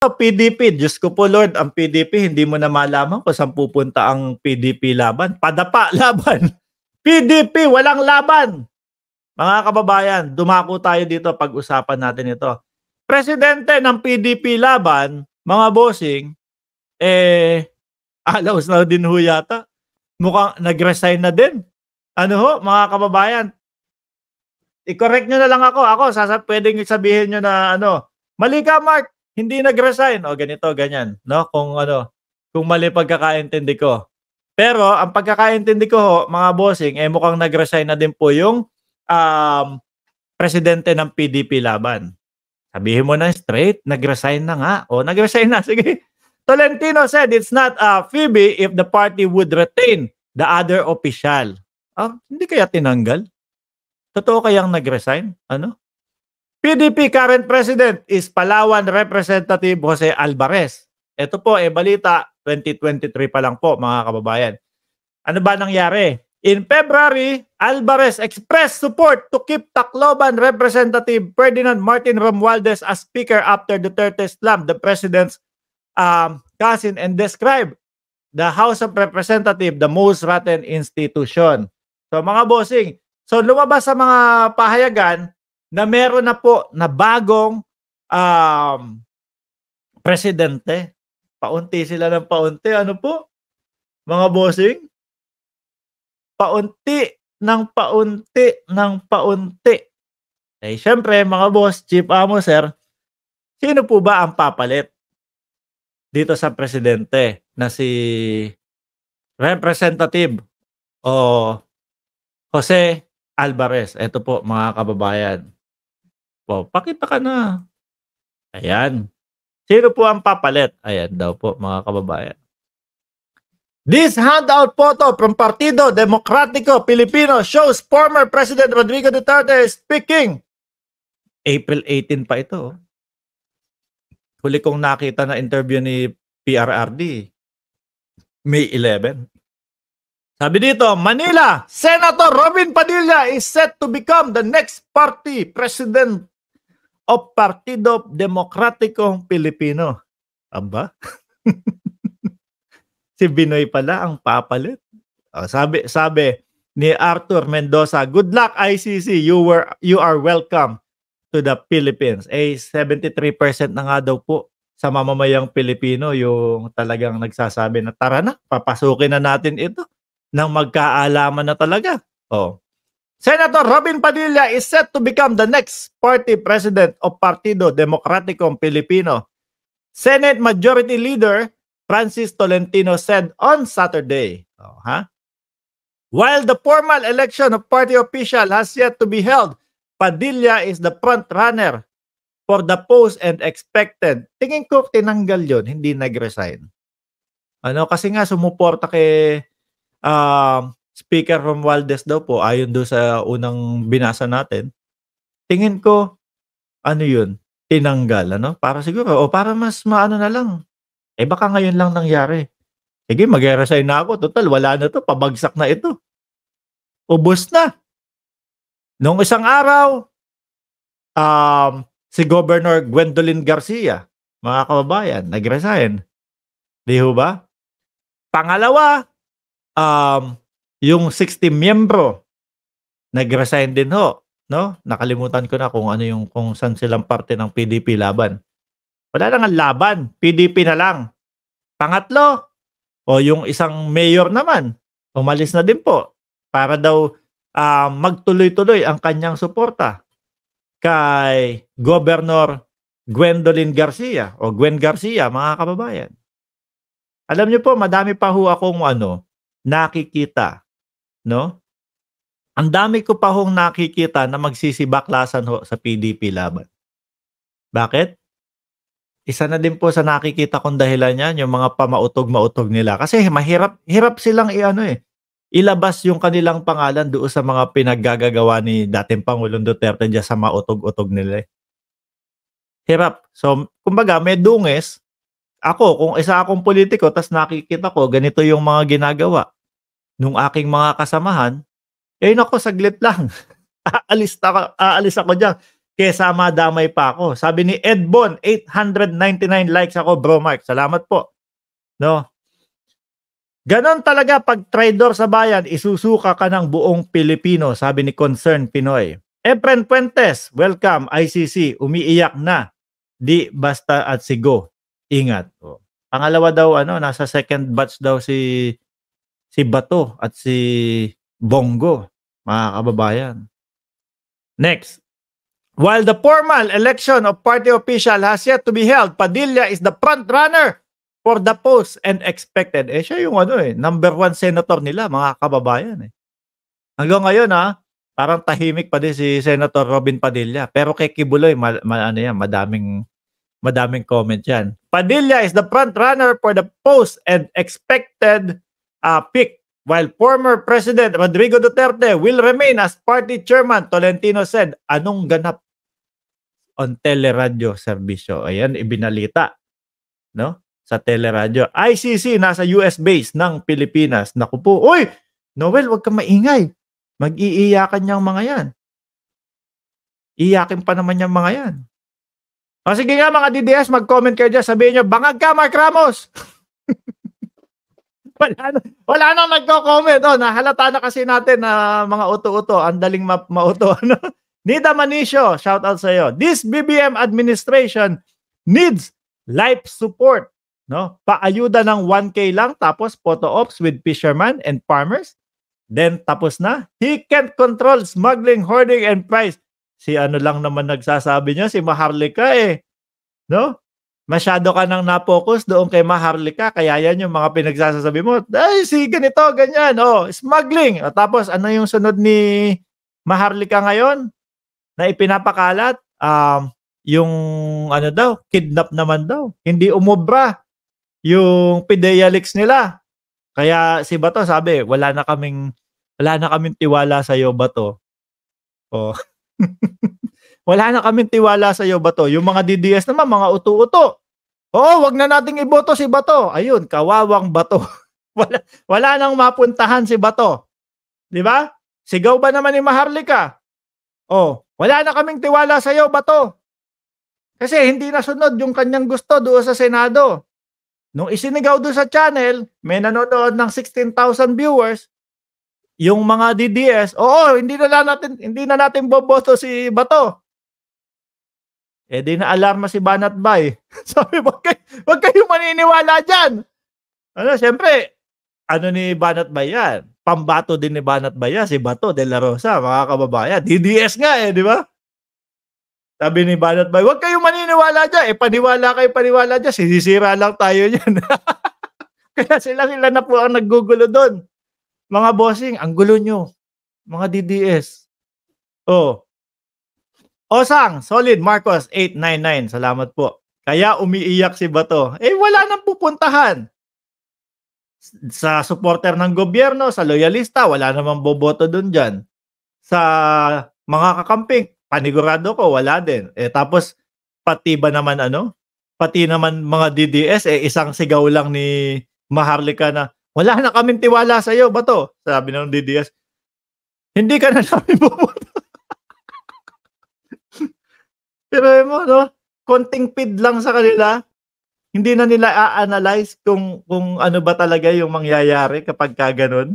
ito, PDP. Diyos ko po Lord, ang PDP, hindi mo na malaman kung saan pupunta ang PDP laban. Padapa laban. PDP, walang laban. Mga kababayan, dumako tayo dito, pag-usapan natin ito. Presidente ng PDP laban, mga bossing, alaos na din ho yata. Mukhang nag-resign na din. Ano ho, mga kababayan, i-correct nyo na lang ako. Pwedeng sabihin nyo na mali ka Mark, hindi nag-resign. O ganito, ganyan. No? Kung mali pagkakaintindi ko. Pero ang pagkakaintindi ko ho, mga bossing, mukhang nag-resign na din po yung presidente ng PDP laban. Sabihin mo na straight, nag-resign na nga. O nag-resign na, sige. Tolentino said it's not Phoebe if the party would retain the other official. Hindi kaya tinanggal? Totoo kayang nag-resign? PDP current president is Palawan Representative Jose Alvarez. Ito po, balita, 2023 pa lang po, mga kababayan. Ano ba nangyari? In February, Alvarez expressed support to keep Tacloban Representative Ferdinand Martin Romualdez as speaker after Duterte slammed the president's cousin and described the House of Representatives the most rotten institution. So mga bossing, lumabas sa mga pahayagan na meron na po na bagong presidente. Paunti sila ng paunti. Ano po? Mga bossing? Paunti ng paunti. Syempre, mga boss, chief amo, sir, sino po ba ang papalit dito sa presidente na si Representative Jose Alvarez? Ito po, mga kababayan. Pakita ka na. Ayan. Sino po ang papalit? Ayan daw po, mga kababayan. This handout photo from Partido Demokratiko Pilipino shows former President Rodrigo Duterte speaking. April 18 pa ito. Huli kong nakita na interview ni PRRD. May 11. Sabi dito, Manila, Senator Robin Padilla is set to become the next party president of Partido Demokratiko Pilipino. Aba? Si Binoy pala ang papalit. Sabi ni Arthur Mendoza, good luck ICC, you are welcome to the Philippines. 73% na nga daw po sa mamamayang Pilipino yung talagang nagsasabi na tara na, papasukin na natin ito nang magkaalaman na talaga. Senator Robin Padilla is set to become the next party president of Partido Demokratiko Pilipino. Senate Majority Leader Francis Tolentino said on Saturday. While the formal election of party official has yet to be held, Padilla is the front runner for the post and expected. Tingin ko tinanggal yon, hindi nag-resign. Kasi nga sumuporta kay Speaker Romualdez daw po, ayon doon sa unang binasa natin. Tingin ko, yun, tinanggal, para siguro, para mas maano na lang. Baka ngayon lang nangyari. Sige, mag-resign na ako. Total, wala na to. Pabagsak na ito. Ubos na. Noong isang araw, si Governor Gwendolyn Garcia, mga kababayan, nag-resign. Di ho ba? Pangalawa, yung 60 miyembro, nag-resign din ho. No? Nakalimutan ko na kung saan silang parte ng PDP laban. Wala lang ang laban. PDP na lang. Pangatlo, yung isang mayor naman, umalis na din po para daw magtuloy-tuloy ang kanyang suporta kay Governor Gwendolyn Garcia o Gwen Garcia, mga kababayan. Alam niyo po, madami pa ho akong nakikita. No? Ang dami ko pa hong nakikita na magsisibaklasan ho sa PDP laban. Bakit? Isa na din po sa nakikita kong dahilan yan, yung mga pamautog-mautog nila. Kasi hirap silang ilabas yung kanilang pangalan doon sa mga pinaggagawa ni dating Pangulong Duterte dyan sa mautog-utog nila. Hirap. So, kumbaga, may dungis. Kung isa akong politiko, tas nakikita ko, ganito yung mga ginagawa nung aking mga kasamahan, nako, saglit lang. Aalis ako dyan. kesa madamay pa ako. Sabi ni Edbon, 899 likes ako, bro Mark. Salamat po. No? Ganon talaga pag traidor sa bayan, isusuka ka ng buong Pilipino, sabi ni Concern Pinoy. Efren Puentes, welcome, ICC, umiiyak na. Di basta at sigo. Ingat. Oh. Pangalawa daw, nasa second batch daw si Bato at si Bongo, mga kababayan. Next. While the formal election of party official has yet to be held, Padilla is the front runner for the post and expected. Siya yung number 1 senator nila, mga kababayan. Hanggang ngayon, parang tahimik pa din si Senator Robin Padilla. Pero kay Kibuloy, madaming comment yan. Padilla is the front runner for the post and expected pick, while former President Rodrigo Duterte will remain as party chairman, Tolentino said. Anong ganap on teleradyo serbisyo? Ayan, ibinalita, no? Sa teleradyo. ICC nasa US base ng Pilipinas. Naku po. Uy! Noel, wag kang maingay. Mag-iiyakan niyang mga yan. Iyakin pa naman niyang mga yan. O sige nga mga DDS, mag-comment kayo dyan. Sabihin nyo, bangag ka Mark Ramos! wala nang nagko-comment. Nahalata na kasi natin na mga uto-uto. Ang daling mauto. Nida Manicio, shout out sa iyo. This BBM administration needs life support. No? Paayuda ng 1K lang, tapos photo ops with fishermen and farmers. Then tapos na. He can't control smuggling, hoarding, and price. Si lang naman nagsasabi niya, si Maharlika no? Masyado ka nang na-focus doon kay Maharlika, kaya yan yung mga pinagsasabi mo. Ay, si ganito, ganyan. Smuggling. Tapos ano yung sunod ni Maharlika ngayon na ipinapakalat? Yung kidnap naman daw. Hindi umubra yung PDEA leaks nila. Kaya si Bato sabi, wala na kaming tiwala sa iyo, Bato. Wala na kaming tiwala sa iyo, Bato. Yung mga DDS naman, mga uto-uto. Wag na nating iboto si Bato. Ayun, kawawang Bato. wala nang mapuntahan si Bato. 'Di ba? Sigaw ba naman ni Maharlika? Wala na kaming tiwala sa iyo, Bato. Kasi hindi nasunod yung kanyang gusto doon sa Senado. Nung isinigaw doon sa channel, may nanonood ng 16,000 viewers. Yung mga DDS, hindi na natin boboto si Bato. Di na alarma si Banat Bay. Sabi, wag kayo maniniwala dyan. Siyempre, ni Banat Bay yan? Pambato din ni Banat Bay yan, si Bato de la Rosa, mga kababayan. DDS nga di ba? Sabi ni Banat Bay, wag kayong maniniwala dyan. Paniwala dyan. Sisira lang tayo dyan. Kaya sila na po ang naggugulo doon. Mga bossing, ang gulo nyo. Mga DDS. Osang, solid Marcos, 899. Salamat po. Kaya umiiyak si Bato. Wala nang pupuntahan. Sa supporter ng gobyerno, sa loyalista, wala namang boboto doon dyan. Sa mga kakamping, panigurado ko, wala din. Tapos, pati naman mga DDS, isang sigaw lang ni Maharlika na, wala na kaming tiwala sa iyo, Bato. Sabi ng DDS, hindi ka na namin bumoto. Pero konting feed lang sa kanila. Hindi na nila a-analyze kung ano ba talaga yung mangyayari kapag ka ganun.